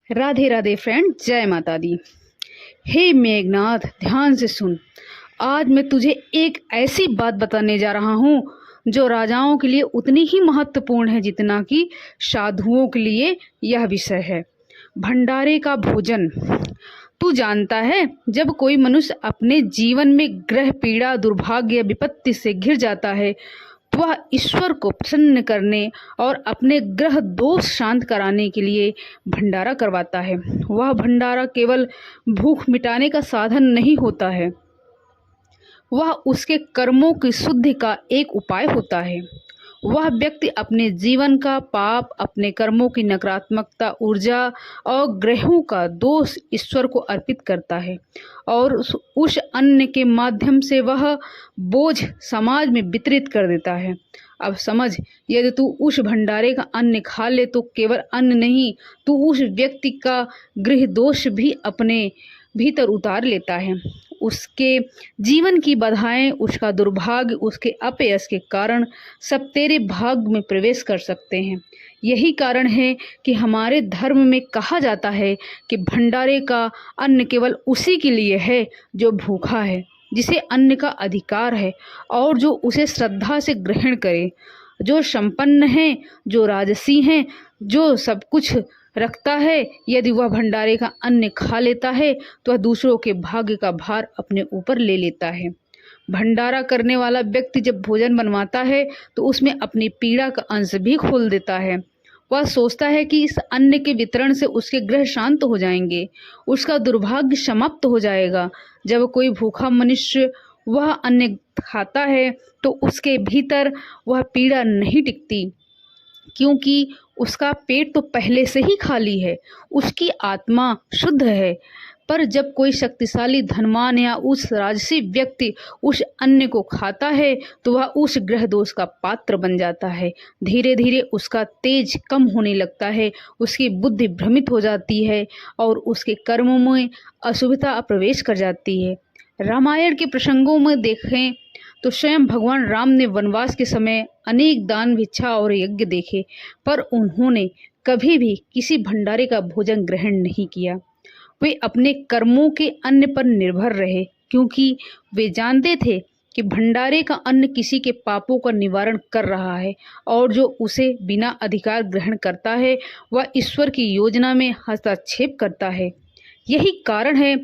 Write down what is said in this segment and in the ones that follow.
Radhe Radhe friend, जय माता दी। हे मेघनाथ, ध्यान से सुन। आज मैं तुझे एक ऐसी बात बताने जा रहा हूँ जो राजाओं के लिए उतनी ही महत्वपूर्ण है जितना कि साधुओं के लिए यह विषय है। भंडारे का भोजन। तू जानता है, जब कोई मनुष्य अपने जीवन में ग्रह पीड़ा, दुर्भाग्य, विपत्ति से घिर जाता है, वह ईश्वर को प्रसन्न करने और अपने ग्रह दोष शांत कराने के लिए भंडारा करवाता है। वह भंडारा केवल भूख मिटाने का साधन नहीं होता है, वह उसके कर्मों की शुद्धि का एक उपाय होता है। वह व्यक्ति अपने जीवन का पाप, अपने कर्मों की नकारात्मकता ऊर्जा और ग्रहों का दोष ईश्वर को अर्पित करता है और उस अन्न के माध्यम से वह बोझ समाज में वितरित कर देता है। अब समझ, यदि तू उस भंडारे का अन्न खा ले तो केवल अन्न नहीं, तू उस व्यक्ति का गृह दोष भी अपने भीतर उतार लेता है। उसके जीवन की बाधाएं, उसका दुर्भाग्य, उसके अपयश के कारण सब तेरे भाग्य में प्रवेश कर सकते हैं। यही कारण है कि हमारे धर्म में कहा जाता है कि भंडारे का अन्न केवल उसी के लिए है जो भूखा है, जिसे अन्न का अधिकार है और जो उसे श्रद्धा से ग्रहण करे। जो संपन्न है, जो राजसी हैं, जो सब कुछ रखता है, यदि वह भंडारे का अन्न खा लेता है तो वह दूसरों के भाग्य का भार अपने ऊपर ले लेता है। भंडारा करने वाला व्यक्ति जब भोजन बनवाता है तो उसमें अपनी पीड़ा का अंश भी खोल देता है। वह सोचता है कि इस अन्न के वितरण से उसके ग्रह शांत हो जाएंगे, उसका दुर्भाग्य समाप्त हो जाएगा। जब कोई भूखा मनुष्य वह अन्न खाता है तो उसके भीतर वह पीड़ा नहीं टिकती, क्योंकि उसका पेट तो पहले से ही खाली है, उसकी आत्मा शुद्ध है। पर जब कोई शक्तिशाली धनवान या उस राजसी व्यक्ति उस अन्न को खाता है तो वह उस ग्रह दोष का पात्र बन जाता है। धीरे धीरे उसका तेज कम होने लगता है, उसकी बुद्धि भ्रमित हो जाती है और उसके कर्मों में अशुभता प्रवेश कर जाती है। रामायण के प्रसंगों में देखें तो स्वयं भगवान राम ने वनवास के समय अनेक दान, भिक्षा और यज्ञ देखे, पर उन्होंने कभी भी किसी भंडारे का भोजन ग्रहण नहीं किया। वे अपने कर्मों के अन्न पर निर्भर रहे, क्योंकि वे जानते थे कि भंडारे का अन्न किसी के पापों का निवारण कर रहा है और जो उसे बिना अधिकार ग्रहण करता है वह ईश्वर की योजना में हस्तक्षेप करता है। यही कारण है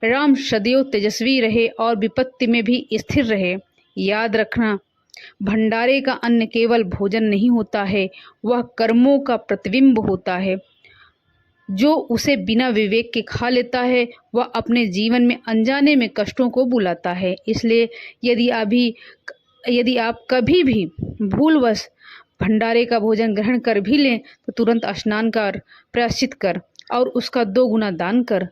राम सदैव तेजस्वी रहे और विपत्ति में भी स्थिर रहे। याद रखना, भंडारे का अन्न केवल भोजन नहीं होता है, वह कर्मों का प्रतिबिंब होता है। जो उसे बिना विवेक के खा लेता है वह अपने जीवन में अनजाने में कष्टों को बुलाता है। इसलिए यदि आप कभी भी भूलवश भंडारे का भोजन ग्रहण कर भी लें तो तुरंत स्नान कर, प्रायश्चित कर और उसका 2 गुना दान कर।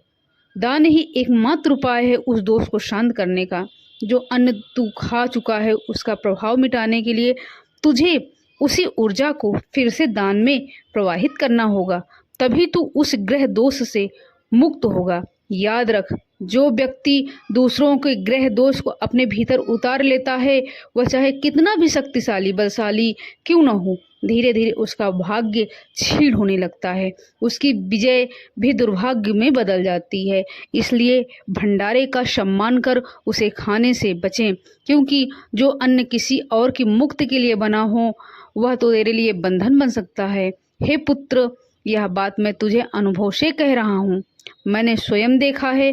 दान ही एकमात्र उपाय है उस दोष को शांत करने का। जो अन्न तू खा चुका है उसका प्रभाव मिटाने के लिए तुझे उसी ऊर्जा को फिर से दान में प्रवाहित करना होगा, तभी तू उस ग्रह दोष से मुक्त होगा। याद रख, जो व्यक्ति दूसरों के ग्रह दोष को अपने भीतर उतार लेता है वह चाहे कितना भी शक्तिशाली बलशाली क्यों न हो, धीरे धीरे उसका भाग्य क्षीण होने लगता है, उसकी विजय भी दुर्भाग्य में बदल जाती है। इसलिए भंडारे का सम्मान कर उसे खाने से बचें, क्योंकि जो अन्न किसी और की मुक्ति के लिए बना हो वह तो तेरे लिए बंधन बन सकता है। हे पुत्र, यह बात मैं तुझे अनुभव से कह रहा हूँ। मैंने स्वयं देखा है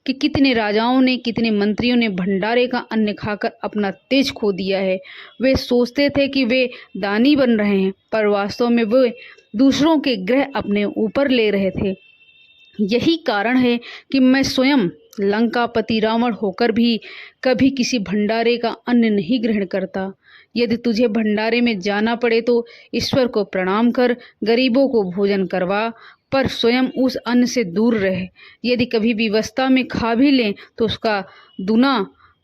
कि कितने राजाओं ने, कितने मंत्रियों ने भंडारे का अन्न खाकर अपना तेज खो दिया है। वे सोचते थे कि वे दानी बन रहे हैं, पर वास्तव में वे दूसरों के ग्रह अपने ऊपर ले रहे थे। यही कारण है कि मैं स्वयं लंकापति रावण होकर भी कभी किसी भंडारे का अन्न नहीं ग्रहण करता। यदि तुझे भंडारे में जाना पड़े तो ईश्वर को प्रणाम कर, गरीबों को भोजन करवा, पर स्वयं उस अन्न से दूर रहे। यदि कभी विवशता में खा भी लें तो उसका दुना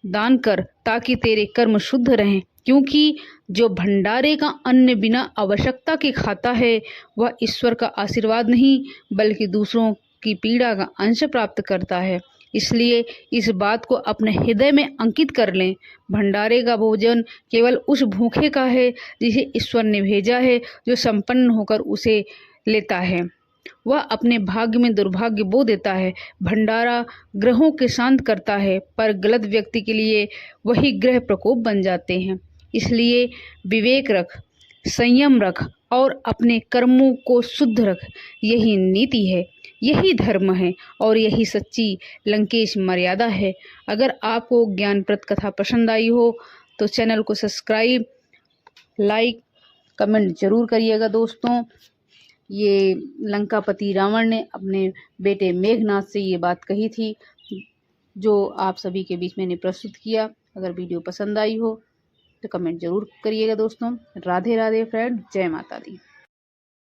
दान कर, ताकि तेरे कर्म शुद्ध रहें, क्योंकि जो भंडारे का अन्न बिना आवश्यकता के खाता है वह ईश्वर का आशीर्वाद नहीं बल्कि दूसरों की पीड़ा का अंश प्राप्त करता है। इसलिए इस बात को अपने हृदय में अंकित कर लें। भंडारे का भोजन केवल उस भूखे का है जिसे ईश्वर ने भेजा है, जो संपन्न होकर उसे लेता है। वह अपने भाग्य में दुर्भाग्य बो देता है। भंडारा ग्रहों के शांत करता है, पर गलत व्यक्ति के लिए वही ग्रह प्रकोप बन जाते हैं। इसलिए विवेक रख, संयम रख और अपने कर्मों को शुद्ध रख। यही नीति है, यही धर्म है और यही सच्ची लंकेश मर्यादा है। अगर आपको ज्ञानप्रद कथा पसंद आई हो तो चैनल को सब्सक्राइब, लाइक, कमेंट जरूर करिएगा दोस्तों। ये लंकापति रावण ने अपने बेटे मेघनाद से ये बात कही थी, जो आप सभी के बीच मैंने प्रस्तुत किया। अगर वीडियो पसंद आई हो तो कमेंट जरूर करिएगा दोस्तों। राधे राधे फ्रेंड, जय माता दी।